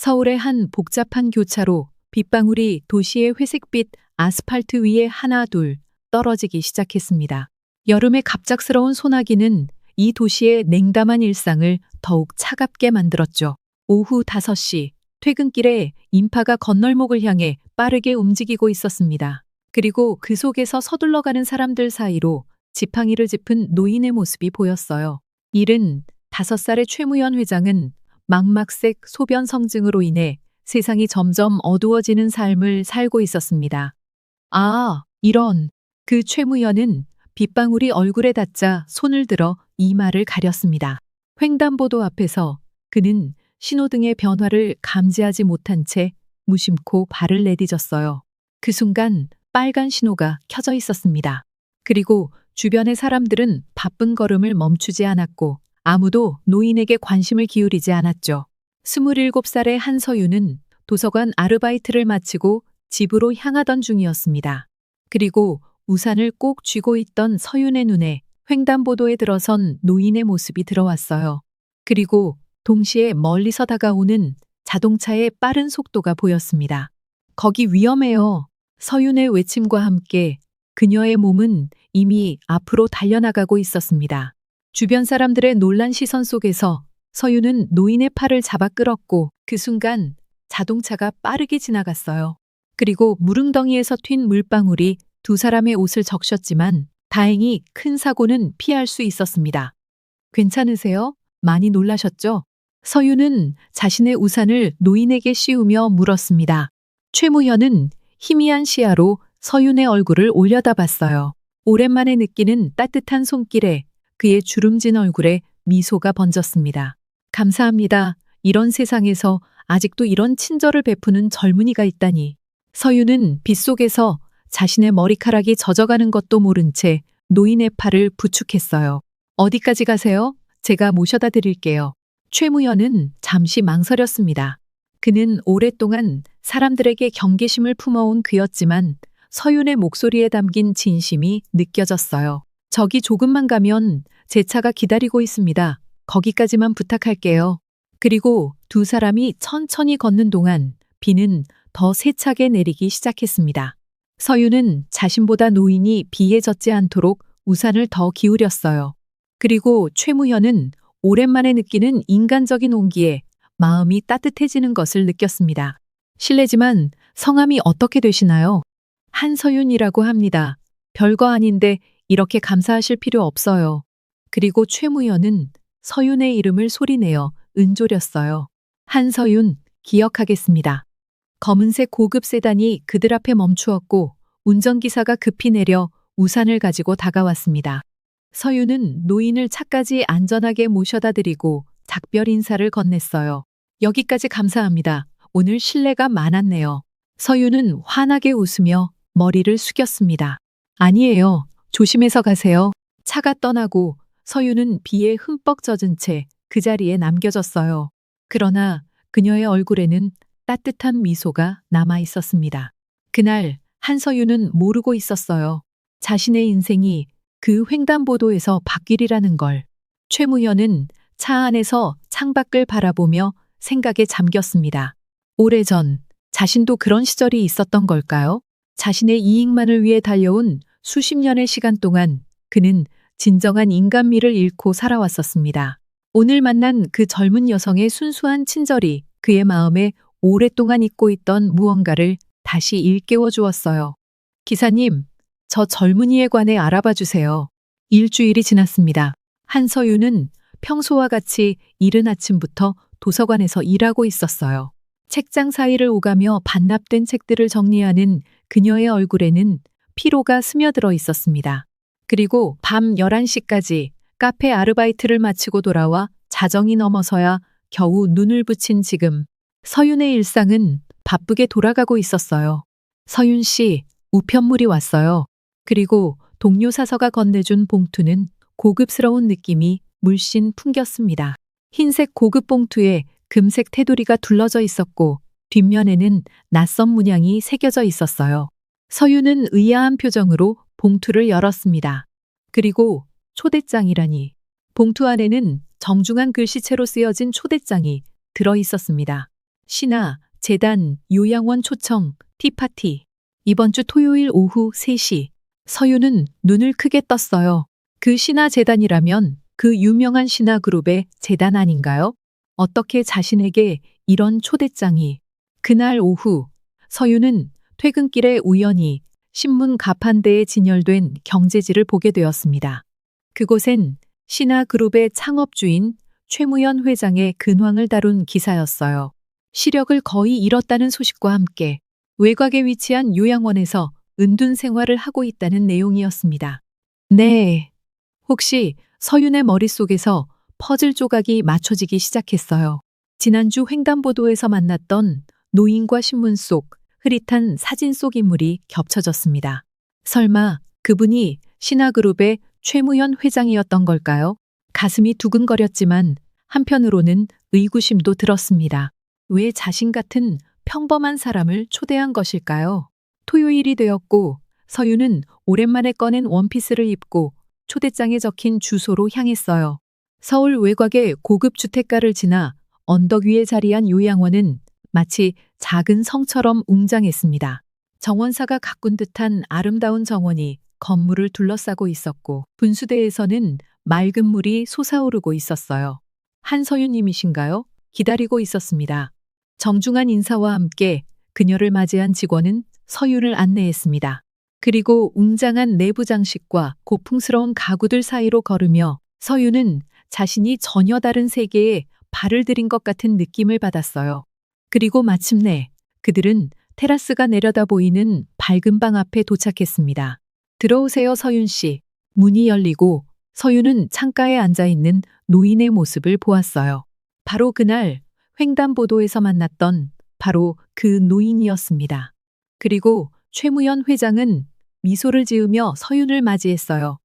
서울의 한 복잡한 교차로 빗방울이 도시의 회색빛 아스팔트 위에 하나 둘 떨어지기 시작했습니다. 여름의 갑작스러운 소나기는 이 도시의 냉담한 일상을 더욱 차갑게 만들었죠. 오후 5시 퇴근길에 인파가 건널목을 향해 빠르게 움직이고 있었습니다. 그리고 그 속에서 서둘러가는 사람들 사이로 지팡이를 짚은 노인의 모습이 보였어요. 75살의 최무현 회장은 망막색 소변 성증으로 인해 세상이 점점 어두워지는 삶을 살고 있었습니다. 아, 이런. 그 최무현은 빗방울이 얼굴에 닿자 손을 들어 이마를 가렸습니다. 횡단보도 앞에서 그는 신호등의 변화를 감지하지 못한 채 무심코 발을 내디뎠어요. 그 순간 빨간 신호가 켜져 있었습니다. 그리고 주변의 사람들은 바쁜 걸음을 멈추지 않았고 아무도 노인에게 관심을 기울이지 않았죠. 27살의 한서윤은 도서관 아르바이트를 마치고 집으로 향하던 중이었습니다. 그리고 우산을 꼭 쥐고 있던 서윤의 눈에 횡단보도에 들어선 노인의 모습이 들어왔어요. 그리고 동시에 멀리서 다가오는 자동차의 빠른 속도가 보였습니다. 거기 위험해요. 서윤의 외침과 함께 그녀의 몸은 이미 앞으로 달려나가고 있었습니다. 주변 사람들의 놀란 시선 속에서 서윤은 노인의 팔을 잡아 끌었고 그 순간 자동차가 빠르게 지나갔어요. 그리고 무릉덩이에서 튄 물방울이 두 사람의 옷을 적셨지만 다행히 큰 사고는 피할 수 있었습니다. 괜찮으세요? 많이 놀라셨죠? 서윤은 자신의 우산을 노인에게 씌우며 물었습니다. 최무현은 희미한 시야로 서윤의 얼굴을 올려다봤어요. 오랜만에 느끼는 따뜻한 손길에 그의 주름진 얼굴에 미소가 번졌습니다. 감사합니다. 이런 세상에서 아직도 이런 친절을 베푸는 젊은이가 있다니. 서윤은 빗속에서 자신의 머리카락이 젖어가는 것도 모른 채 노인의 팔을 부축했어요. 어디까지 가세요? 제가 모셔다 드릴게요. 최무현은 잠시 망설였습니다. 그는 오랫동안 사람들에게 경계심을 품어온 그였지만 서윤의 목소리에 담긴 진심이 느껴졌어요. 저기 조금만 가면 제 차가 기다리고 있습니다. 거기까지만 부탁할게요. 그리고 두 사람이 천천히 걷는 동안 비는 더 세차게 내리기 시작했습니다. 서윤은 자신보다 노인이 비에 젖지 않도록 우산을 더 기울였어요. 그리고 최무현은 오랜만에 느끼는 인간적인 온기에 마음이 따뜻해지는 것을 느꼈습니다. 실례지만 성함이 어떻게 되시나요? 한서윤이라고 합니다. 별거 아닌데 이렇게 감사하실 필요 없어요. 그리고 최무현은 서윤의 이름을 소리내어 은조렸어요. 한서윤, 기억하겠습니다. 검은색 고급 세단이 그들 앞에 멈추었고 운전기사가 급히 내려 우산을 가지고 다가왔습니다. 서윤은 노인을 차까지 안전하게 모셔다 드리고 작별 인사를 건넸어요. 여기까지 감사합니다. 오늘 실례가 많았네요. 서윤은 환하게 웃으며 머리를 숙였습니다. 아니에요. 조심해서 가세요. 차가 떠나고 서윤은 비에 흠뻑 젖은 채 그 자리에 남겨졌어요. 그러나 그녀의 얼굴에는 따뜻한 미소가 남아 있었습니다. 그날 한서윤은 모르고 있었어요. 자신의 인생이 그 횡단보도에서 바뀌리라는 걸. 최무현은 차 안에서 창밖을 바라보며 생각에 잠겼습니다. 오래전 자신도 그런 시절이 있었던 걸까요? 자신의 이익만을 위해 달려온 수십 년의 시간 동안 그는 진정한 인간미를 잃고 살아왔었습니다. 오늘 만난 그 젊은 여성의 순수한 친절이 그의 마음에 오랫동안 잊고 있던 무언가를 다시 일깨워 주었어요. 기사님, 저 젊은이에 관해 알아봐 주세요. 일주일이 지났습니다. 한서윤은 평소와 같이 이른 아침부터 도서관에서 일하고 있었어요. 책장 사이를 오가며 반납된 책들을 정리하는 그녀의 얼굴에는 피로가 스며들어 있었습니다. 그리고 밤 11시까지 카페 아르바이트를 마치고 돌아와 자정이 넘어서야 겨우 눈을 붙인 지금 서윤의 일상은 바쁘게 돌아가고 있었어요. 서윤 씨, 우편물이 왔어요. 그리고 동료 사서가 건네준 봉투는 고급스러운 느낌이 물씬 풍겼습니다. 흰색 고급 봉투에 금색 테두리가 둘러져 있었고 뒷면에는 낯선 문양이 새겨져 있었어요. 서윤은 의아한 표정으로 봉투를 열었습니다. 그리고 초대장이라니. 봉투 안에는 정중한 글씨체로 쓰여진 초대장이 들어 있었습니다. 신화, 재단, 요양원 초청, 티파티. 이번 주 토요일 오후 3시. 서윤은 눈을 크게 떴어요. 그 신화 재단이라면 그 유명한 신화 그룹의 재단 아닌가요? 어떻게 자신에게 이런 초대장이. 그날 오후 서윤은 퇴근길에 우연히 신문 가판대에 진열된 경제지를 보게 되었습니다. 그곳엔 신화그룹의 창업주인 최무현 회장의 근황을 다룬 기사였어요. 시력을 거의 잃었다는 소식과 함께 외곽에 위치한 요양원에서 은둔 생활을 하고 있다는 내용이었습니다. 네. 혹시 서윤의 머릿속에서 퍼즐 조각이 맞춰지기 시작했어요. 지난주 횡단보도에서 만났던 노인과 신문 속 흐릿한 사진 속 인물이 겹쳐졌습니다. 설마 그분이 신화그룹의 최무현 회장이었던 걸까요? 가슴이 두근거렸지만 한편으로는 의구심도 들었습니다. 왜 자신 같은 평범한 사람을 초대한 것일까요? 토요일이 되었고 서윤은 오랜만에 꺼낸 원피스를 입고 초대장에 적힌 주소로 향했어요. 서울 외곽의 고급 주택가를 지나 언덕 위에 자리한 요양원은 마치 작은 성처럼 웅장했습니다. 정원사가 가꾼 듯한 아름다운 정원이 건물을 둘러싸고 있었고 분수대에서는 맑은 물이 솟아오르고 있었어요. 한서윤님이신가요? 기다리고 있었습니다. 정중한 인사와 함께 그녀를 맞이한 직원은 서윤을 안내했습니다. 그리고 웅장한 내부 장식과 고풍스러운 가구들 사이로 걸으며 서윤은 자신이 전혀 다른 세계에 발을 들인 것 같은 느낌을 받았어요. 그리고 마침내 그들은 테라스가 내려다 보이는 밝은 방 앞에 도착했습니다. 들어오세요, 서윤 씨. 문이 열리고 서윤은 창가에 앉아 있는 노인의 모습을 보았어요. 바로 그날 횡단보도에서 만났던 바로 그 노인이었습니다. 그리고 최무현 회장은 미소를 지으며 서윤을 맞이했어요.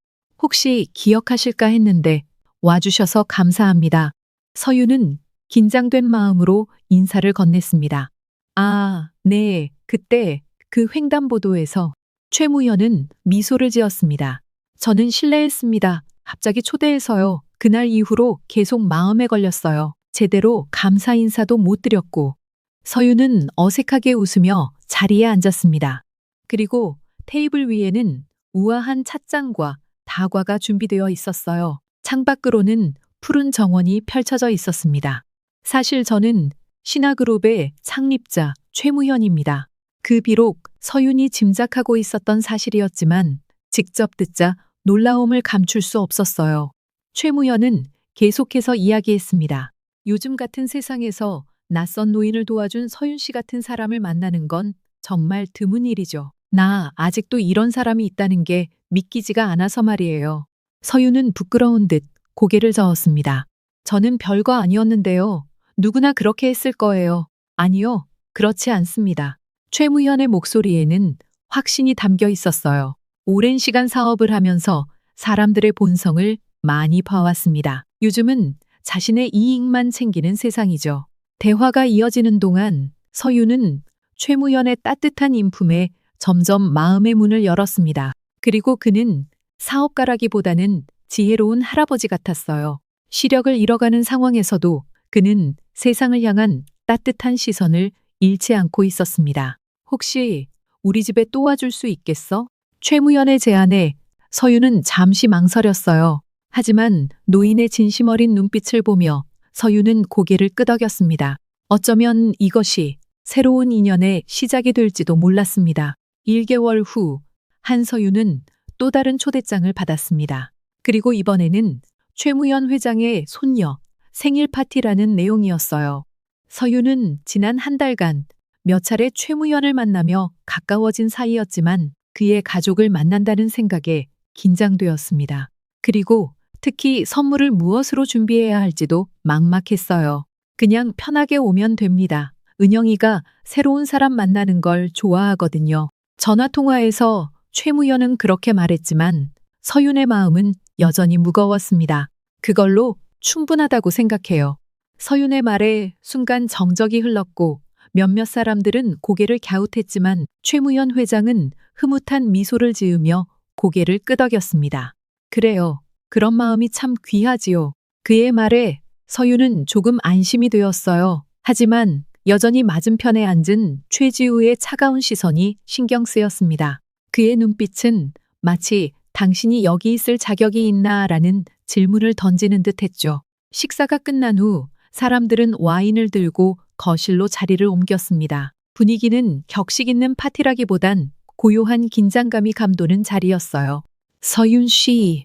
혹시 기억하실까 했는데 와주셔서 감사합니다. 서윤은 긴장된 마음으로 인사를 건넸습니다. 아, 네, 그때 그 횡단보도에서 최무현은 미소를 지었습니다. 저는 실례했습니다. 갑자기 초대해서요. 그날 이후로 계속 마음에 걸렸어요. 제대로 감사 인사도 못 드렸고. 서윤은 어색하게 웃으며 자리에 앉았습니다. 그리고 테이블 위에는 우아한 찻잔과 다과가 준비되어 있었어요. 창밖으로는 푸른 정원이 펼쳐져 있었습니다. 사실 저는 신화그룹의 창립자 최무현입니다. 그 비록 서윤이 짐작하고 있었던 사실이었지만 직접 듣자 놀라움을 감출 수 없었어요. 최무현은 계속해서 이야기했습니다. 요즘 같은 세상에서 낯선 노인을 도와준 서윤 씨 같은 사람을 만나는 건 정말 드문 일이죠. 나 아직도 이런 사람이 있다는 게 믿기지가 않아서 말이에요. 서윤은 부끄러운 듯 고개를 저었습니다. 저는 별거 아니었는데요. 누구나 그렇게 했을 거예요. 아니요, 그렇지 않습니다. 최무현의 목소리에는 확신이 담겨 있었어요. 오랜 시간 사업을 하면서 사람들의 본성을 많이 봐왔습니다. 요즘은 자신의 이익만 챙기는 세상이죠. 대화가 이어지는 동안 서윤은 최무현의 따뜻한 인품에 점점 마음의 문을 열었습니다. 그리고 그는 사업가라기보다는 지혜로운 할아버지 같았어요. 시력을 잃어가는 상황에서도 그는 세상을 향한 따뜻한 시선을 잃지 않고 있었습니다. 혹시 우리 집에 또 와줄 수 있겠어? 최무현의 제안에 서윤은 잠시 망설였어요. 하지만 노인의 진심 어린 눈빛을 보며 서윤은 고개를 끄덕였습니다. 어쩌면 이것이 새로운 인연의 시작이 될지도 몰랐습니다. 1개월 후 한서윤은 또 다른 초대장을 받았습니다. 그리고 이번에는 최무현 회장의 손녀 생일 파티라는 내용이었어요. 서윤은 지난 한 달간 몇 차례 최무현을 만나며 가까워진 사이였지만 그의 가족을 만난다는 생각에 긴장되었습니다. 그리고 특히 선물을 무엇으로 준비해야 할지도 막막했어요. 그냥 편하게 오면 됩니다. 은영이가 새로운 사람 만나는 걸 좋아하거든요. 전화통화에서 최무현은 그렇게 말했지만 서윤의 마음은 여전히 무거웠습니다. 그걸로 충분하다고 생각해요. 서윤의 말에 순간 정적이 흘렀고 몇몇 사람들은 고개를 갸웃했지만 최무현 회장은 흐뭇한 미소를 지으며 고개를 끄덕였습니다. 그래요. 그런 마음이 참 귀하지요. 그의 말에 서윤은 조금 안심이 되었어요. 하지만 여전히 맞은편에 앉은 최지우의 차가운 시선이 신경 쓰였습니다. 그의 눈빛은 마치 당신이 여기 있을 자격이 있나라는 질문을 던지는 듯 했죠. 식사가 끝난 후 사람들은 와인을 들고 거실로 자리를 옮겼습니다. 분위기는 격식 있는 파티라기보단 고요한 긴장감이 감도는 자리였어요. 서윤 씨,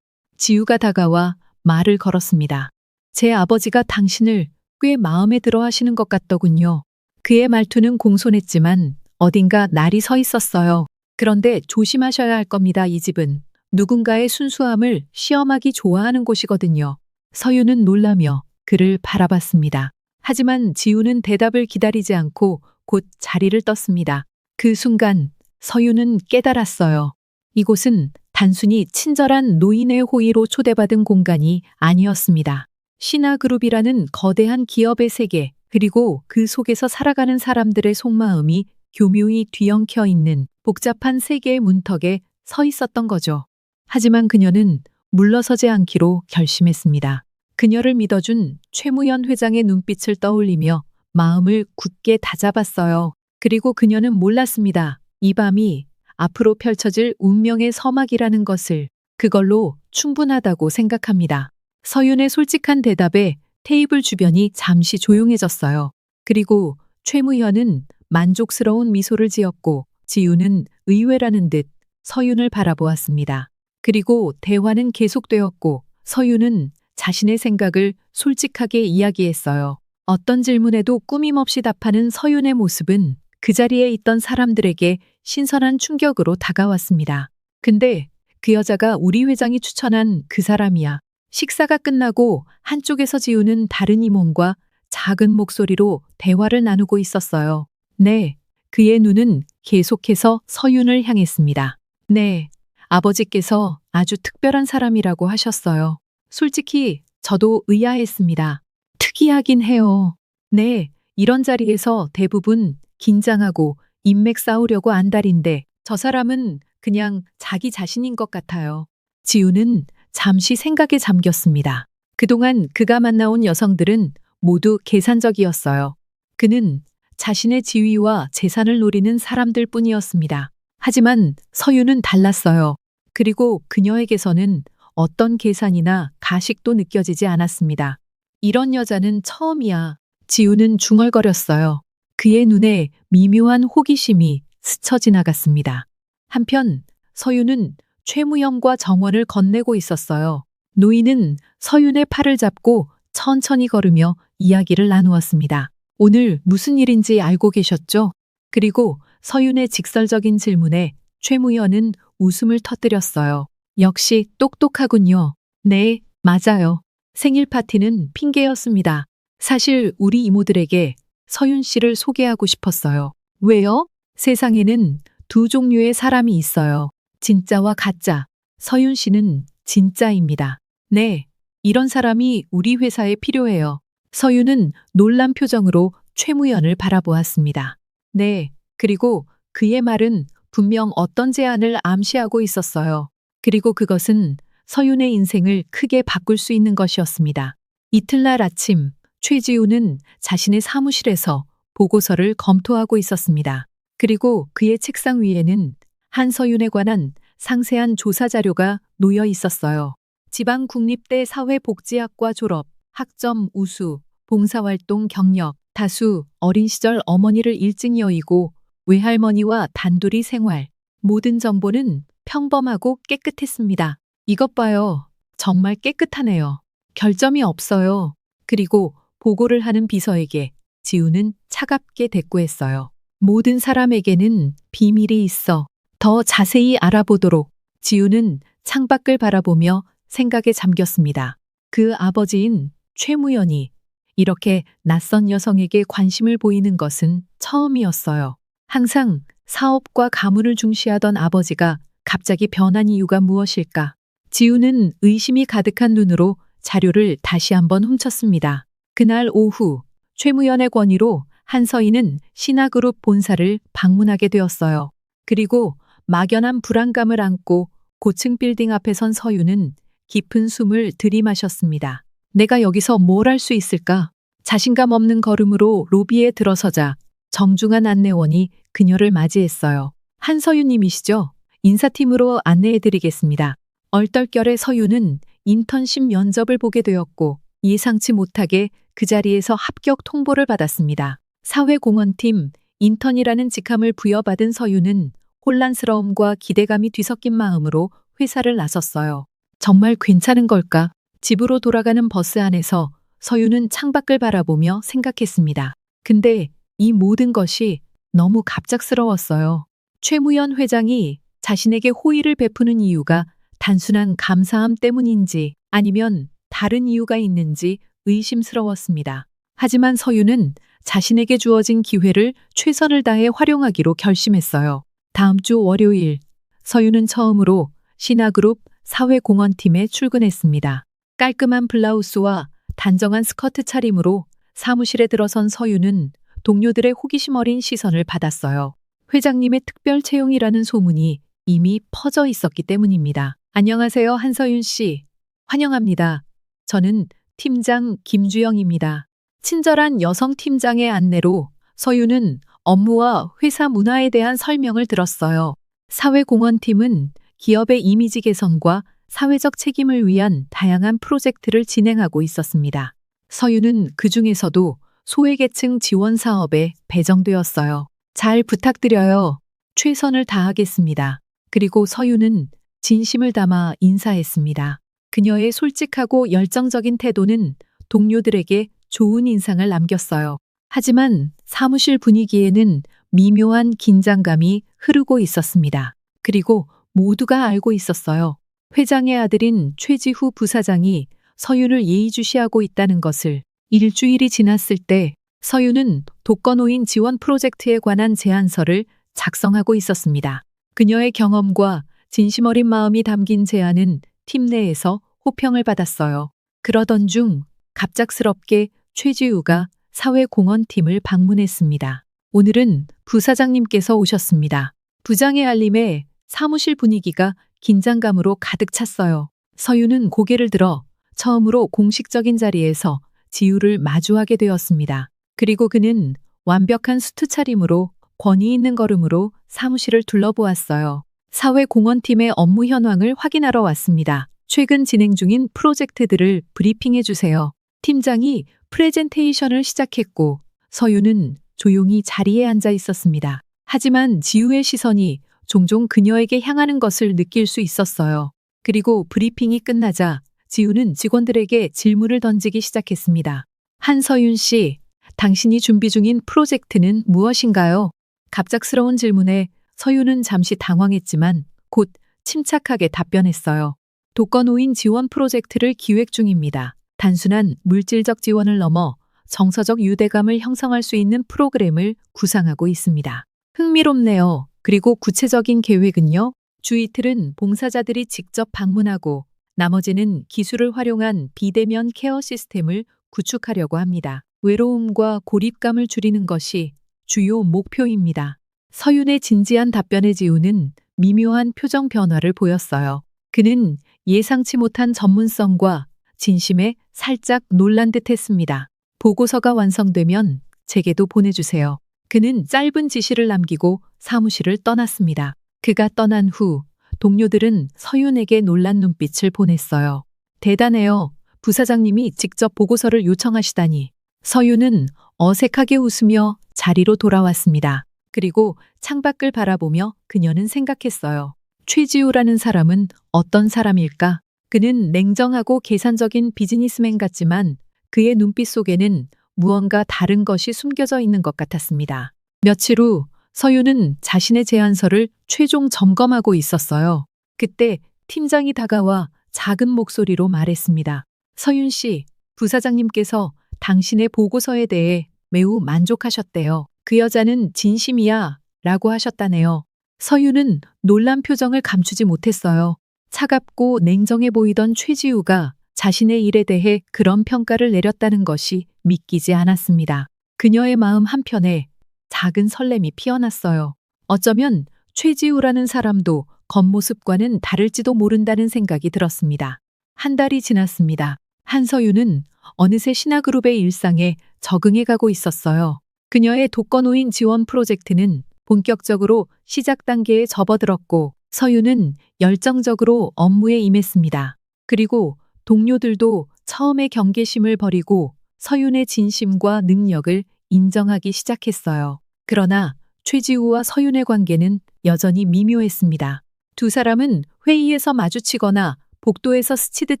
지우가 다가와 말을 걸었습니다. 제 아버지가 당신을 꽤 마음에 들어 하시는 것 같더군요. 그의 말투는 공손했지만 어딘가 날이 서 있었어요. 그런데 조심하셔야 할 겁니다. 이 집은 누군가의 순수함을 시험하기 좋아하는 곳이거든요. 서윤은 놀라며 그를 바라봤습니다. 하지만 지우는 대답을 기다리지 않고 곧 자리를 떴습니다. 그 순간 서윤은 깨달았어요. 이곳은 단순히 친절한 노인의 호의로 초대받은 공간이 아니었습니다. 신화그룹이라는 거대한 기업의 세계, 그리고 그 속에서 살아가는 사람들의 속마음이 교묘히 뒤엉켜 있는 복잡한 세계의 문턱에 서 있었던 거죠. 하지만 그녀는 물러서지 않기로 결심했습니다. 그녀를 믿어준 최무현 회장의 눈빛을 떠올리며 마음을 굳게 다잡았어요. 그리고 그녀는 몰랐습니다. 이 밤이 앞으로 펼쳐질 운명의 서막이라는 것을. 그걸로 충분하다고 생각합니다. 서윤의 솔직한 대답에 테이블 주변이 잠시 조용해졌어요. 그리고 최무현은 만족스러운 미소를 지었고 지우는 의외라는 듯 서윤을 바라보았습니다. 그리고 대화는 계속되었고 서윤은 자신의 생각을 솔직하게 이야기했어요. 어떤 질문에도 꾸밈없이 답하는 서윤의 모습은 그 자리에 있던 사람들에게 신선한 충격으로 다가왔습니다. 근데 그 여자가 우리 회장이 추천한 그 사람이야. 식사가 끝나고 한쪽에서 지우는 다른 임원과 작은 목소리로 대화를 나누고 있었어요. 네, 그의 눈은 계속해서 서윤을 향했습니다. 네, 아버지께서 아주 특별한 사람이라고 하셨어요. 솔직히 저도 의아했습니다. 특이하긴 해요. 네, 이런 자리에서 대부분 긴장하고 인맥 쌓으려고 안달인데 저 사람은 그냥 자기 자신인 것 같아요. 지우는 잠시 생각에 잠겼습니다. 그동안 그가 만나온 여성들은 모두 계산적이었어요. 그는 자신의 지위와 재산을 노리는 사람들 뿐이었습니다. 하지만 서윤은 달랐어요. 그리고 그녀에게서는 어떤 계산이나 가식도 느껴지지 않았습니다. 이런 여자는 처음이야. 지우는 중얼거렸어요. 그의 눈에 미묘한 호기심이 스쳐 지나갔습니다. 한편 서윤은 최무영과 정원을 건네고 있었어요. 노인은 서윤의 팔을 잡고 천천히 걸으며 이야기를 나누었습니다. 오늘 무슨 일인지 알고 계셨죠? 그리고 서윤의 직설적인 질문에 최무현은 웃음을 터뜨렸어요. 역시 똑똑하군요. 네, 맞아요. 생일 파티는 핑계였습니다. 사실 우리 이모들에게 서윤 씨를 소개하고 싶었어요. 왜요? 세상에는 두 종류의 사람이 있어요. 진짜와 가짜. 서윤 씨는 진짜입니다. 네, 이런 사람이 우리 회사에 필요해요. 서윤은 놀란 표정으로 최무현을 바라보았습니다. 네, 그리고 그의 말은 분명 어떤 제안을 암시하고 있었어요. 그리고 그것은 서윤의 인생을 크게 바꿀 수 있는 것이었습니다. 이틀날 아침, 최지우는 자신의 사무실에서 보고서를 검토하고 있었습니다. 그리고 그의 책상 위에는 한서윤에 관한 상세한 조사 자료가 놓여 있었어요. 지방국립대 사회복지학과 졸업, 학점 우수, 봉사활동 경력, 다수 어린 시절 어머니를 일찍 여의고 외할머니와 단둘이 생활. 모든 정보는 평범하고 깨끗했습니다. 이것 봐요. 정말 깨끗하네요. 결점이 없어요. 그리고 보고를 하는 비서에게 지우는 차갑게 대꾸했어요. 모든 사람에게는 비밀이 있어. 더 자세히 알아보도록. 지우는 창밖을 바라보며 생각에 잠겼습니다. 그 아버지인 최무현이 이렇게 낯선 여성에게 관심을 보이는 것은 처음이었어요. 항상 사업과 가문을 중시하던 아버지가 갑자기 변한 이유가 무엇일까? 지우는 의심이 가득한 눈으로 자료를 다시 한번 훔쳤습니다. 그날 오후 최무현의 권유로 한서인은 신화그룹 본사를 방문하게 되었어요. 그리고 막연한 불안감을 안고 고층 빌딩 앞에 선 서윤은 깊은 숨을 들이마셨습니다. 내가 여기서 뭘 할 수 있을까? 자신감 없는 걸음으로 로비에 들어서자 정중한 안내원이 그녀를 맞이했어요. 한서윤님이시죠? 인사팀으로 안내해드리겠습니다. 얼떨결에 서윤은 인턴십 면접을 보게 되었고 예상치 못하게 그 자리에서 합격 통보를 받았습니다. 사회공헌팀 인턴이라는 직함을 부여받은 서윤은 혼란스러움과 기대감이 뒤섞인 마음으로 회사를 나섰어요. 정말 괜찮은 걸까? 집으로 돌아가는 버스 안에서 서윤은 창밖을 바라보며 생각했습니다. 근데 이 모든 것이 너무 갑작스러웠어요. 최무현 회장이 자신에게 호의를 베푸는 이유가 단순한 감사함 때문인지 아니면 다른 이유가 있는지 의심스러웠습니다. 하지만 서윤은 자신에게 주어진 기회를 최선을 다해 활용하기로 결심했어요. 다음 주 월요일, 서윤은 처음으로 신화그룹 사회공헌팀에 출근했습니다. 깔끔한 블라우스와 단정한 스커트 차림으로 사무실에 들어선 서윤은 동료들의 호기심 어린 시선을 받았어요. 회장님의 특별 채용이라는 소문이 이미 퍼져 있었기 때문입니다. 안녕하세요, 한서윤 씨. 환영합니다. 저는 팀장 김주영입니다. 친절한 여성 팀장의 안내로 서윤은 업무와 회사 문화에 대한 설명을 들었어요. 사회공헌팀은 기업의 이미지 개선과 사회적 책임을 위한 다양한 프로젝트를 진행하고 있었습니다. 서윤은 그 중에서도 소외계층 지원 사업에 배정되었어요. 잘 부탁드려요. 최선을 다하겠습니다. 그리고 서윤은 진심을 담아 인사했습니다. 그녀의 솔직하고 열정적인 태도는 동료들에게 좋은 인상을 남겼어요. 하지만 사무실 분위기에는 미묘한 긴장감이 흐르고 있었습니다. 그리고 모두가 알고 있었어요. 회장의 아들인 최지후 부사장이 서윤을 예의주시하고 있다는 것을. 일주일이 지났을 때 서윤은 독거노인 지원 프로젝트에 관한 제안서를 작성하고 있었습니다. 그녀의 경험과 진심 어린 마음이 담긴 제안은 팀 내에서 호평을 받았어요. 그러던 중 갑작스럽게 최지우가 사회공헌팀을 방문했습니다. 오늘은 부사장님께서 오셨습니다. 부장의 알림에 사무실 분위기가 긴장감으로 가득 찼어요. 서윤은 고개를 들어 처음으로 공식적인 자리에서 지우를 마주하게 되었습니다. 그리고 그는 완벽한 수트 차림으로 권위 있는 걸음으로 사무실을 둘러보았어요. 사회공헌팀의 업무 현황을 확인하러 왔습니다. 최근 진행 중인 프로젝트들을 브리핑해 주세요. 팀장이 프레젠테이션을 시작했고 서윤은 조용히 자리에 앉아 있었습니다. 하지만 지우의 시선이 종종 그녀에게 향하는 것을 느낄 수 있었어요. 그리고 브리핑이 끝나자 지우는 직원들에게 질문을 던지기 시작했습니다. 한서윤 씨, 당신이 준비 중인 프로젝트는 무엇인가요? 갑작스러운 질문에 서윤은 잠시 당황했지만 곧 침착하게 답변했어요. 독거노인 지원 프로젝트를 기획 중입니다. 단순한 물질적 지원을 넘어 정서적 유대감을 형성할 수 있는 프로그램을 구상하고 있습니다. 흥미롭네요. 그리고 구체적인 계획은요? 주 이틀은 봉사자들이 직접 방문하고 나머지는 기술을 활용한 비대면 케어 시스템을 구축하려고 합니다. 외로움과 고립감을 줄이는 것이 주요 목표입니다. 서윤의 진지한 답변에 지우는 미묘한 표정 변화를 보였어요. 그는 예상치 못한 전문성과 진심에 살짝 놀란 듯 했습니다. 보고서가 완성되면 제게도 보내주세요. 그는 짧은 지시를 남기고 사무실을 떠났습니다. 그가 떠난 후 동료들은 서윤에게 놀란 눈빛을 보냈어요. 대단해요. 부사장님이 직접 보고서를 요청하시다니. 서윤은 어색하게 웃으며 자리로 돌아왔습니다. 그리고 창밖을 바라보며 그녀는 생각했어요. 최지우라는 사람은 어떤 사람일까? 그는 냉정하고 계산적인 비즈니스맨 같지만 그의 눈빛 속에는 무언가 다른 것이 숨겨져 있는 것 같았습니다. 며칠 후 서윤은 자신의 제안서를 최종 점검하고 있었어요. 그때 팀장이 다가와 작은 목소리로 말했습니다. 서윤 씨, 부사장님께서 당신의 보고서에 대해 매우 만족하셨대요. 그 여자는 진심이야 라고 하셨다네요. 서윤은 놀란 표정을 감추지 못했어요. 차갑고 냉정해 보이던 최지우가 자신의 일에 대해 그런 평가를 내렸다는 것이 믿기지 않았습니다. 그녀의 마음 한편에 작은 설렘이 피어났어요. 어쩌면 최지우라는 사람도 겉모습과는 다를지도 모른다는 생각이 들었습니다. 한 달이 지났습니다. 한서윤은 어느새 신화그룹의 일상에 적응해가고 있었어요. 그녀의 독거노인 지원 프로젝트는 본격적으로 시작 단계에 접어들었고 서윤은 열정적으로 업무에 임했습니다. 그리고 동료들도 처음에 경계심을 버리고 서윤의 진심과 능력을 인정하기 시작했어요. 그러나 최지우와 서윤의 관계는 여전히 미묘했습니다. 두 사람은 회의에서 마주치거나 복도에서 스치듯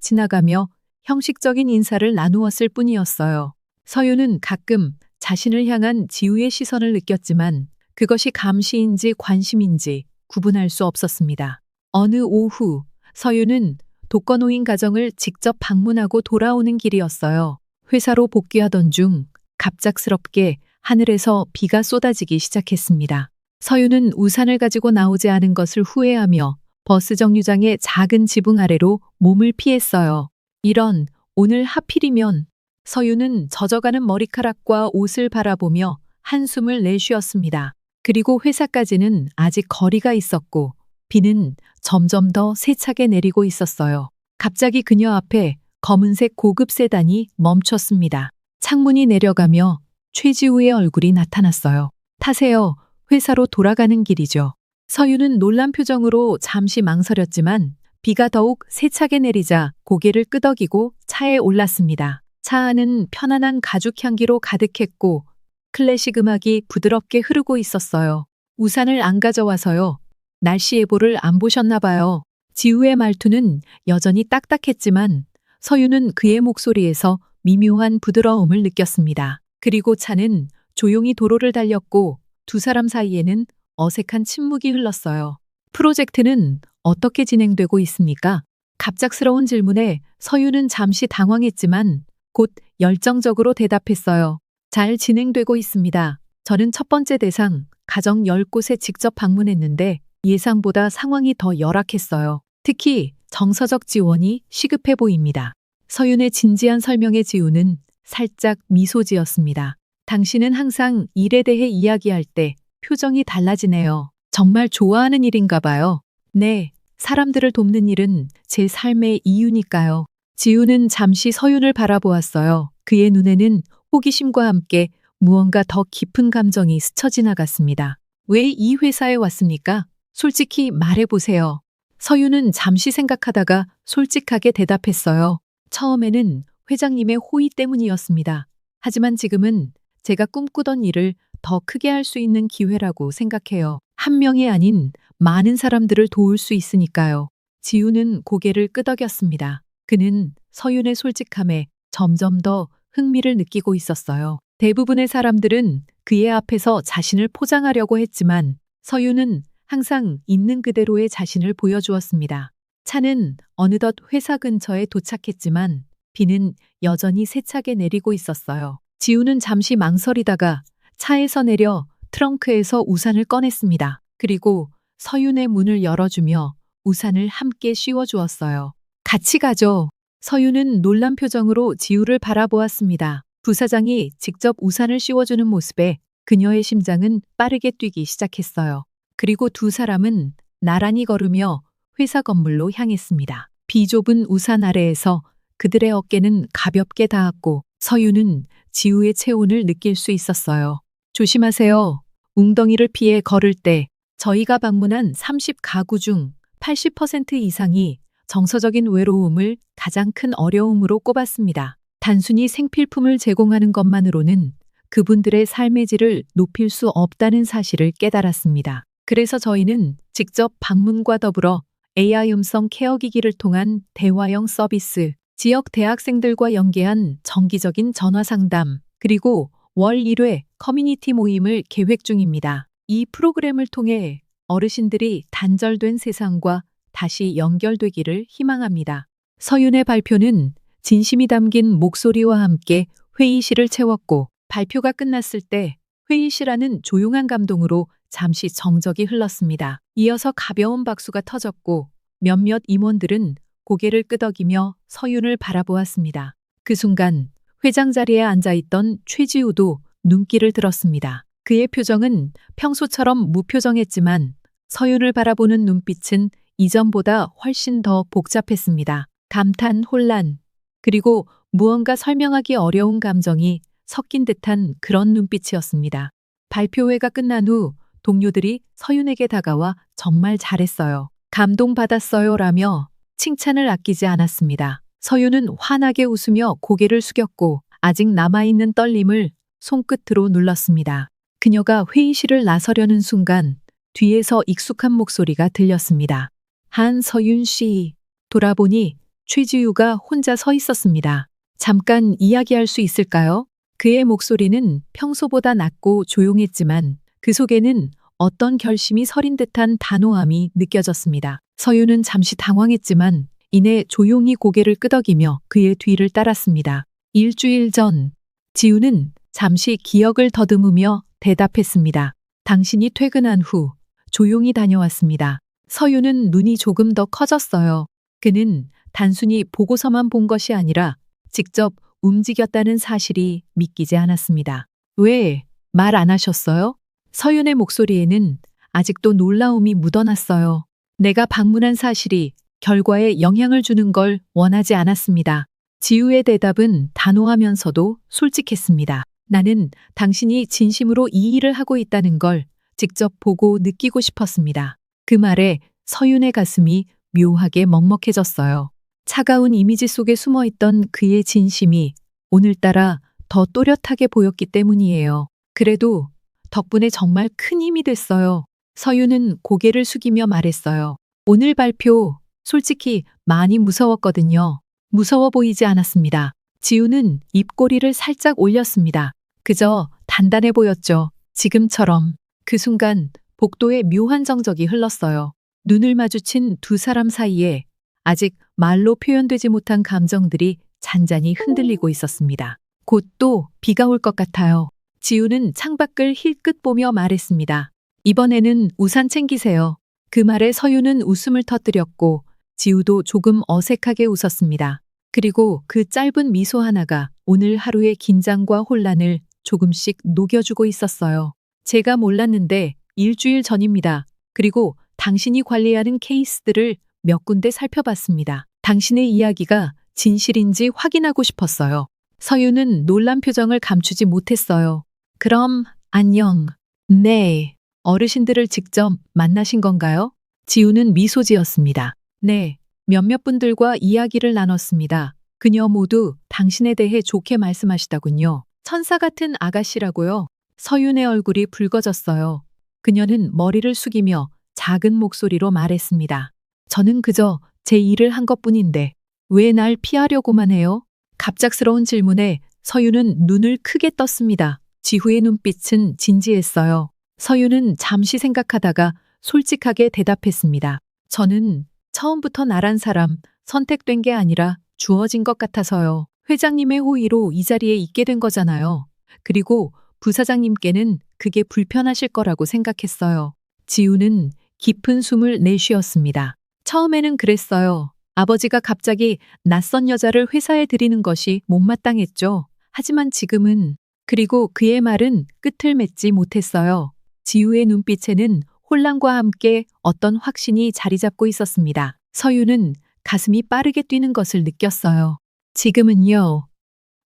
지나가며 형식적인 인사를 나누었을 뿐이었어요. 서윤은 가끔 자신을 향한 지우의 시선을 느꼈지만 그것이 감시인지 관심인지 구분할 수 없었습니다. 어느 오후 서윤은 독거노인 가정을 직접 방문하고 돌아오는 길이었어요. 회사로 복귀하던 중 갑작스럽게 하늘에서 비가 쏟아지기 시작했습니다. 서윤은 우산을 가지고 나오지 않은 것을 후회하며 버스 정류장의 작은 지붕 아래로 몸을 피했어요. 이런, 오늘 하필이면. 서윤은 젖어가는 머리카락과 옷을 바라보며 한숨을 내쉬었습니다. 그리고 회사까지는 아직 거리가 있었고 비는 점점 더 세차게 내리고 있었어요. 갑자기 그녀 앞에 검은색 고급 세단이 멈췄습니다. 창문이 내려가며 최지우의 얼굴이 나타났어요. 타세요. 회사로 돌아가는 길이죠. 서윤은 놀란 표정으로 잠시 망설였지만 비가 더욱 세차게 내리자 고개를 끄덕이고 차에 올랐습니다. 차 안은 편안한 가죽 향기로 가득했고 클래식 음악이 부드럽게 흐르고 있었어요. 우산을 안 가져와서요. 날씨 예보를 안 보셨나 봐요. 지우의 말투는 여전히 딱딱했지만 서윤은 그의 목소리에서 미묘한 부드러움을 느꼈습니다. 그리고 차는 조용히 도로를 달렸고 두 사람 사이에는 어색한 침묵이 흘렀어요. 프로젝트는 어떻게 진행되고 있습니까? 갑작스러운 질문에 서윤은 잠시 당황했지만 곧 열정적으로 대답했어요. 잘 진행되고 있습니다. 저는 첫 번째 대상, 가정 10곳에 직접 방문했는데 예상보다 상황이 더 열악했어요. 특히 정서적 지원이 시급해 보입니다. 서윤의 진지한 설명에 지우는 살짝 미소 지었습니다. 당신은 항상 일에 대해 이야기할 때 표정이 달라지네요. 정말 좋아하는 일인가 봐요. 네, 사람들을 돕는 일은 제 삶의 이유니까요. 지우는 잠시 서윤을 바라보았어요. 그의 눈에는 호기심과 함께 무언가 더 깊은 감정이 스쳐 지나갔습니다. 왜 이 회사에 왔습니까? 솔직히 말해보세요. 서윤은 잠시 생각하다가 솔직하게 대답했어요. 처음에는 회장님의 호의 때문이었습니다. 하지만 지금은 제가 꿈꾸던 일을 더 크게 할 수 있는 기회라고 생각해요. 한 명이 아닌 많은 사람들을 도울 수 있으니까요. 지우는 고개를 끄덕였습니다. 그는 서윤의 솔직함에 점점 더 흥미를 느끼고 있었어요. 대부분의 사람들은 그의 앞에서 자신을 포장하려고 했지만 서윤은 항상 있는 그대로의 자신을 보여주었습니다. 차는 어느덧 회사 근처에 도착했지만 비는 여전히 세차게 내리고 있었어요. 지우는 잠시 망설이다가 차에서 내려 트렁크에서 우산을 꺼냈습니다. 그리고 서윤의 문을 열어주며 우산을 함께 씌워주었어요. 같이 가죠. 서윤은 놀란 표정으로 지우를 바라보았습니다. 부사장이 직접 우산을 씌워주는 모습에 그녀의 심장은 빠르게 뛰기 시작했어요. 그리고 두 사람은 나란히 걸으며 회사 건물로 향했습니다. 비좁은 우산 아래에서 그들의 어깨는 가볍게 닿았고 서윤은 지우의 체온을 느낄 수 있었어요. 조심하세요. 웅덩이를 피해 걸을 때 저희가 방문한 30가구 중 80% 이상이 정서적인 외로움을 가장 큰 어려움으로 꼽았습니다. 단순히 생필품을 제공하는 것만으로는 그분들의 삶의 질을 높일 수 없다는 사실을 깨달았습니다. 그래서 저희는 직접 방문과 더불어 AI 음성 케어기기를 통한 대화형 서비스, 지역 대학생들과 연계한 정기적인 전화 상담, 그리고 월 1회 커뮤니티 모임을 계획 중입니다. 이 프로그램을 통해 어르신들이 단절된 세상과 다시 연결되기를 희망합니다. 서윤의 발표는 진심이 담긴 목소리와 함께 회의실을 채웠고 발표가 끝났을 때 회의실 안은 조용한 감동으로 잠시 정적이 흘렀습니다. 이어서 가벼운 박수가 터졌고 몇몇 임원들은 고개를 끄덕이며 서윤을 바라보았습니다. 그 순간 회장 자리에 앉아있던 최지우도 눈길을 들었습니다. 그의 표정은 평소처럼 무표정했지만 서윤을 바라보는 눈빛은 이전보다 훨씬 더 복잡했습니다. 감탄, 혼란, 그리고 무언가 설명하기 어려운 감정이 섞인 듯한 그런 눈빛이었습니다. 발표회가 끝난 후 동료들이 서윤에게 다가와 정말 잘했어요. 감동받았어요 라며 칭찬을 아끼지 않았습니다. 서윤은 환하게 웃으며 고개를 숙였고 아직 남아있는 떨림을 손끝으로 눌렀습니다. 그녀가 회의실을 나서려는 순간 뒤에서 익숙한 목소리가 들렸습니다. 한서윤 씨. 돌아보니 최지우가 혼자 서 있었습니다. 잠깐 이야기할 수 있을까요? 그의 목소리는 평소보다 낮고 조용했지만 그 속에는 어떤 결심이 서린 듯한 단호함이 느껴졌습니다. 서윤은 잠시 당황했지만 이내 조용히 고개를 끄덕이며 그의 뒤를 따랐습니다. 일주일 전, 지우는 잠시 기억을 더듬으며 대답했습니다. 당신이 퇴근한 후 조용히 다녀왔습니다. 서윤은 눈이 조금 더 커졌어요. 그는 단순히 보고서만 본 것이 아니라 직접 움직였다는 사실이 믿기지 않았습니다. 왜 말 안 하셨어요? 서윤의 목소리에는 아직도 놀라움이 묻어났어요. 내가 방문한 사실이 결과에 영향을 주는 걸 원하지 않았습니다. 지우의 대답은 단호하면서도 솔직했습니다. 나는 당신이 진심으로 이 일을 하고 있다는 걸 직접 보고 느끼고 싶었습니다. 그 말에 서윤의 가슴이 묘하게 먹먹해졌어요. 차가운 이미지 속에 숨어있던 그의 진심이 오늘따라 더 또렷하게 보였기 때문이에요. 그래도 덕분에 정말 큰 힘이 됐어요. 서윤은 고개를 숙이며 말했어요. 오늘 발표 솔직히 많이 무서웠거든요. 무서워 보이지 않았습니다. 지우는 입꼬리를 살짝 올렸습니다. 그저 단단해 보였죠. 지금처럼. 그 순간 복도에 묘한 정적이 흘렀어요. 눈을 마주친 두 사람 사이에 아직 말로 표현되지 못한 감정들이 잔잔히 흔들리고 있었습니다. 곧 또 비가 올 것 같아요. 지우는 창밖을 힐끗 보며 말했습니다. 이번에는 우산 챙기세요. 그 말에 서윤은 웃음을 터뜨렸고 지우도 조금 어색하게 웃었습니다. 그리고 그 짧은 미소 하나가 오늘 하루의 긴장과 혼란을 조금씩 녹여주고 있었어요. 제가 몰랐는데 일주일 전입니다. 그리고 당신이 관리하는 케이스들을 몇 군데 살펴봤습니다. 당신의 이야기가 진실인지 확인하고 싶었어요. 서윤은 놀란 표정을 감추지 못했어요. 그럼 안녕. 네. 어르신들을 직접 만나신 건가요? 지우는 미소 지었습니다. 네. 몇몇 분들과 이야기를 나눴습니다. 그녀 모두 당신에 대해 좋게 말씀하시더군요. 천사 같은 아가씨라고요. 서윤의 얼굴이 붉어졌어요. 그녀는 머리를 숙이며 작은 목소리로 말했습니다. 저는 그저 제 일을 한 것뿐인데 왜 날 피하려고만 해요? 갑작스러운 질문에 서윤은 눈을 크게 떴습니다. 지후의 눈빛은 진지했어요. 서윤은 잠시 생각하다가 솔직하게 대답했습니다. 저는 처음부터 나란 사람, 선택된 게 아니라 주어진 것 같아서요. 회장님의 호의로 이 자리에 있게 된 거잖아요. 그리고 부사장님께는 그게 불편하실 거라고 생각했어요. 지우는 깊은 숨을 내쉬었습니다. 처음에는 그랬어요. 아버지가 갑자기 낯선 여자를 회사에 들이는 것이 못마땅했죠. 하지만 지금은. 그리고 그의 말은 끝을 맺지 못했어요. 지우의 눈빛에는 혼란과 함께 어떤 확신이 자리 잡고 있었습니다. 서윤은 가슴이 빠르게 뛰는 것을 느꼈어요. 지금은요.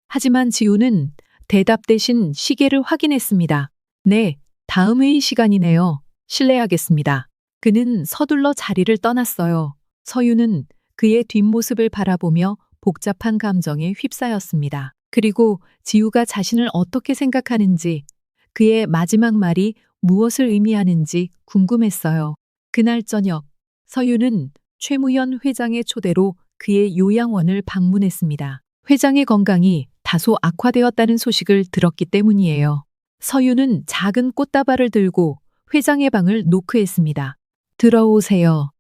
하지만 지우는 대답 대신 시계를 확인했습니다. 네, 다음 회의 시간이네요. 실례하겠습니다. 그는 서둘러 자리를 떠났어요. 서윤은 그의 뒷모습을 바라보며 복잡한 감정에 휩싸였습니다. 그리고 지우가 자신을 어떻게 생각하는지, 그의 마지막 말이 무엇을 의미하는지 궁금했어요. 그날 저녁, 서윤은 최무현 회장의 초대로 그의 요양원을 방문했습니다. 회장의 건강이 다소 악화되었다는 소식을 들었기 때문이에요. 서윤은 작은 꽃다발을 들고 회장의 방을 노크했습니다. 들어오세요.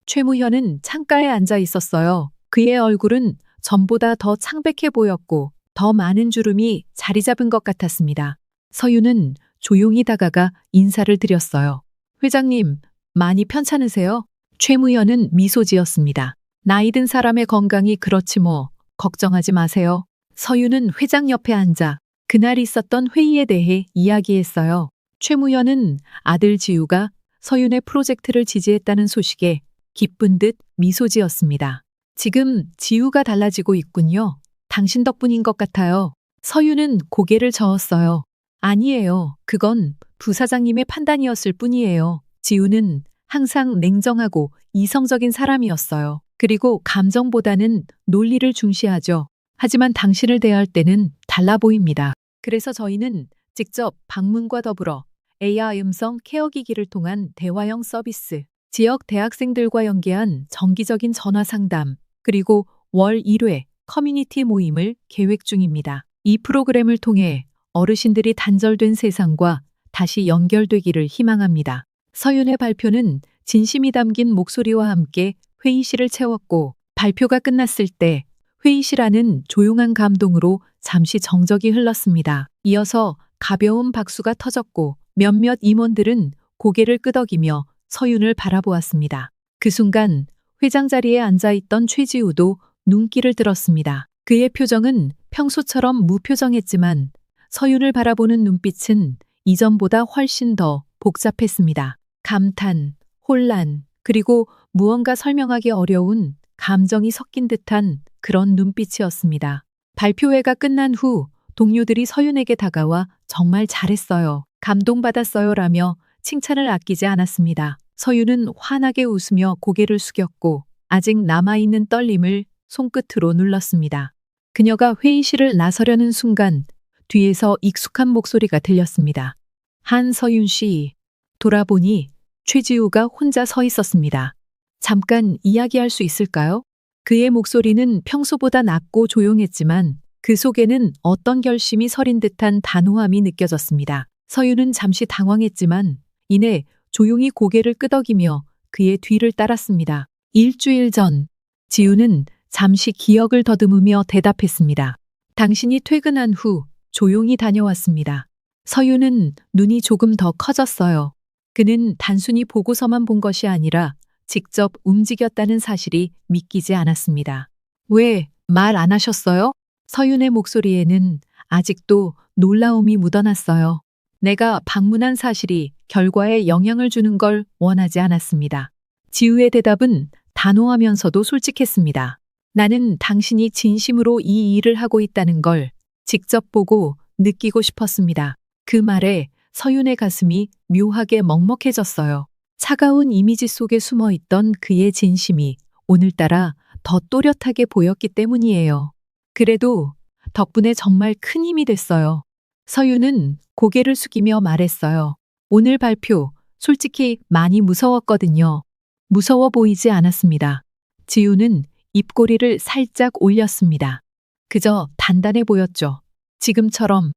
최무현은 창가에 앉아 있었어요. 그의 얼굴은 전보다 더 창백해 보였고 더 많은 주름이 자리 잡은 것 같았습니다. 서윤은 조용히 다가가 인사를 드렸어요. 회장님, 많이 편찮으세요? 최무현은 미소 지었습니다. 나이 든 사람의 건강이 그렇지 뭐, 걱정하지 마세요. 서윤은 회장 옆에 앉아 그날 있었던 회의에 대해 이야기했어요. 최무현은 아들 지우가 서윤의 프로젝트를 지지했다는 소식에 기쁜 듯 미소 지었습니다. 지금 지우가 달라지고 있군요. 당신 덕분인 것 같아요. 서유는 고개를 저었어요. 아니에요. 그건 부사장님의 판단이었을 뿐이에요. 지우는 항상 냉정하고 이성적인 사람이었어요. 그리고 감정보다는 논리를 중시하죠. 하지만 당신을 대할 때는 달라 보입니다. 그래서 저희는 직접 방문과 더불어 AR 음성 케어기기를 통한 대화형 서비스, 지역 대학생들과 연계한 정기적인 전화 상담, 그리고 월 1회 커뮤니티 모임을 계획 중입니다. 이 프로그램을 통해 어르신들이 단절된 세상과 다시 연결되기를 희망합니다. 서윤의 발표는 진심이 담긴 목소리와 함께 회의실을 채웠고, 발표가 끝났을 때 회의실 안은 조용한 감동으로 잠시 정적이 흘렀습니다. 이어서 가벼운 박수가 터졌고 몇몇 임원들은 고개를 끄덕이며 서윤을 바라보았습니다. 그 순간 회장 자리에 앉아있던 최지우도 눈길을 들었습니다. 그의 표정은 평소처럼 무표정했지만 서윤을 바라보는 눈빛은 이전보다 훨씬 더 복잡했습니다. 감탄, 혼란, 그리고 무언가 설명하기 어려운 감정이 섞인 듯한 그런 눈빛이었습니다. 발표회가 끝난 후 동료들이 서윤에게 다가와 정말 잘했어요, 감동받았어요 라며 칭찬을 아끼지 않았습니다. 서윤은 환하게 웃으며 고개를 숙였고 아직 남아있는 떨림을 손끝으로 눌렀습니다. 그녀가 회의실을 나서려는 순간 뒤에서 익숙한 목소리가 들렸습니다. 한서윤 씨. 돌아보니 최지우가 혼자 서 있었습니다. 잠깐 이야기할 수 있을까요? 그의 목소리는 평소보다 낮고 조용했지만 그 속에는 어떤 결심이 서린 듯한 단호함이 느껴졌습니다. 서윤은 잠시 당황했지만 이내 조용히 고개를 끄덕이며 그의 뒤를 따랐습니다. 일주일 전, 지우는 잠시 기억을 더듬으며 대답했습니다. 당신이 퇴근한 후 조용히 다녀왔습니다. 서윤은 눈이 조금 더 커졌어요. 그는 단순히 보고서만 본 것이 아니라 직접 움직였다는 사실이 믿기지 않았습니다. 왜 말 안 하셨어요? 서윤의 목소리에는 아직도 놀라움이 묻어났어요. 내가 방문한 사실이 결과에 영향을 주는 걸 원하지 않았습니다. 지우의 대답은 단호하면서도 솔직했습니다. 나는 당신이 진심으로 이 일을 하고 있다는 걸 직접 보고 느끼고 싶었습니다. 그 말에 서윤의 가슴이 묘하게 먹먹해졌어요. 차가운 이미지 속에 숨어 있던 그의 진심이 오늘따라 더 또렷하게 보였기 때문이에요. 그래도 덕분에 정말 큰 힘이 됐어요. 서윤은 고개를 숙이며 말했어요. 오늘 발표 솔직히 많이 무서웠거든요. 무서워 보이지 않았습니다. 지우는 입꼬리를 살짝 올렸습니다. 그저 단단해 보였죠. 지금처럼.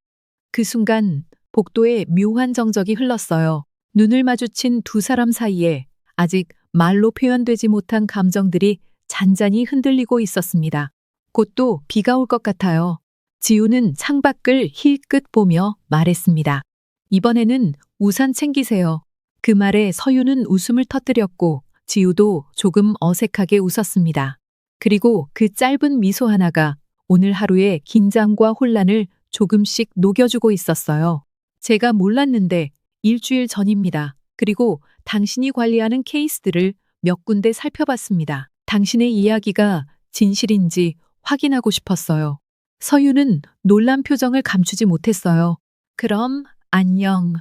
그 순간 복도에 묘한 정적이 흘렀어요. 눈을 마주친 두 사람 사이에 아직 말로 표현되지 못한 감정들이 잔잔히 흔들리고 있었습니다. 곧 또 비가 올 것 같아요. 지우는 창밖을 힐끗 보며 말했습니다. 이번에는 우산 챙기세요. 그 말에 서윤은 웃음을 터뜨렸고 지우도 조금 어색하게 웃었습니다. 그리고 그 짧은 미소 하나가 오늘 하루의 긴장과 혼란을 조금씩 녹여주고 있었어요. 제가 몰랐는데 일주일 전입니다. 그리고 당신이 관리하는 케이스들을 몇 군데 살펴봤습니다. 당신의 이야기가 진실인지 확인하고 싶었어요. 서윤은 놀란 표정을 감추지 못했어요. 그럼 안녕.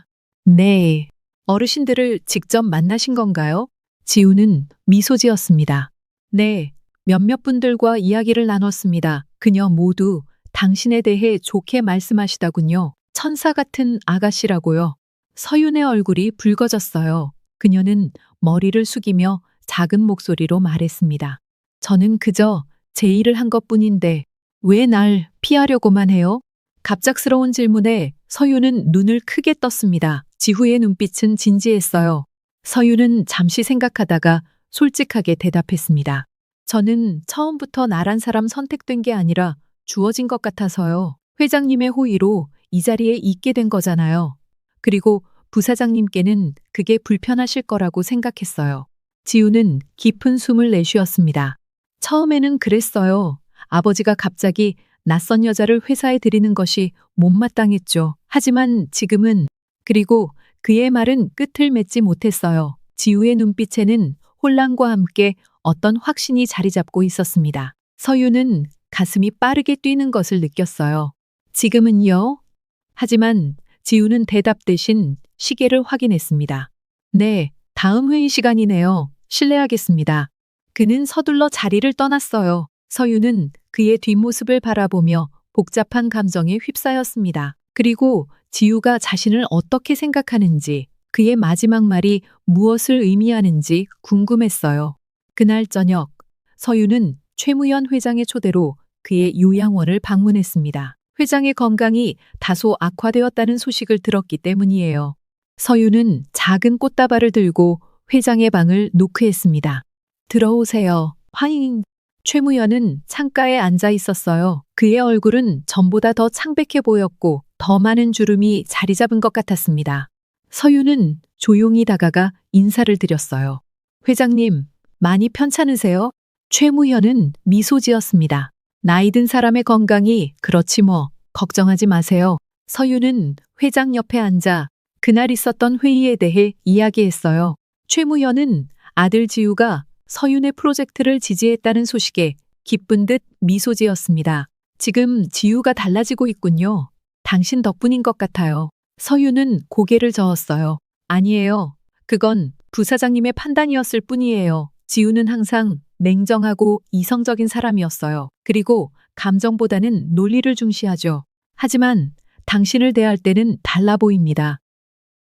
네. 어르신들을 직접 만나신 건가요? 지우는 미소 지었습니다. 네. 몇몇 분들과 이야기를 나눴습니다. 그녀 모두 당신에 대해 좋게 말씀하시다군요. 천사 같은 아가씨라고요. 서윤의 얼굴이 붉어졌어요. 그녀는 머리를 숙이며 작은 목소리로 말했습니다. 저는 그저 제 일을 한 것뿐인데 왜 날 피하려고만 해요? 갑작스러운 질문에 서윤은 눈을 크게 떴습니다. 지후의 눈빛은 진지했어요. 서윤은 잠시 생각하다가 솔직하게 대답했습니다. 저는 처음부터 나란 사람 선택된 게 아니라 주어진 것 같아서요. 회장님의 호의로 이 자리에 있게 된 거잖아요. 그리고 부사장님께는 그게 불편하실 거라고 생각했어요. 지우는 깊은 숨을 내쉬었습니다. 처음에는 그랬어요. 아버지가 갑자기 낯선 여자를 회사에 들이는 것이 못마땅했죠. 하지만 지금은. 그리고 그의 말은 끝을 맺지 못했어요. 지우의 눈빛에는 혼란과 함께 어떤 확신이 자리 잡고 있었습니다. 서윤은 가슴이 빠르게 뛰는 것을 느꼈어요. 지금은요? 하지만 지우는 대답 대신 시계를 확인했습니다. 네, 다음 회의 시간이네요. 실례하겠습니다. 그는 서둘러 자리를 떠났어요. 서유는 그의 뒷모습을 바라보며 복잡한 감정에 휩싸였습니다. 그리고 지우가 자신을 어떻게 생각하는지, 그의 마지막 말이 무엇을 의미하는지 궁금했어요. 그날 저녁, 서유는 최무현 회장의 초대로 그의 요양원을 방문했습니다. 회장의 건강이 다소 악화되었다는 소식을 들었기 때문이에요. 서유는 작은 꽃다발을 들고 회장의 방을 노크했습니다. 들어오세요. 화잉. 최무현은 창가에 앉아 있었어요. 그의 얼굴은 전보다 더 창백해 보였고 더 많은 주름이 자리 잡은 것 같았습니다. 서유는 조용히 다가가 인사를 드렸어요. 회장님, 많이 편찮으세요? 최무현은 미소 지었습니다. 나이 든 사람의 건강이 그렇지 뭐, 걱정하지 마세요. 서유는 회장 옆에 앉아 그날 있었던 회의에 대해 이야기했어요. 최무현은 아들 지우가 서윤의 프로젝트를 지지했다는 소식에 기쁜 듯 미소 지었습니다. 지금 지우가 달라지고 있군요. 당신 덕분인 것 같아요. 서윤은 고개를 저었어요. 아니에요. 그건 부사장님의 판단이었을 뿐이에요. 지우는 항상 냉정하고 이성적인 사람이었어요. 그리고 감정보다는 논리를 중시하죠. 하지만 당신을 대할 때는 달라 보입니다.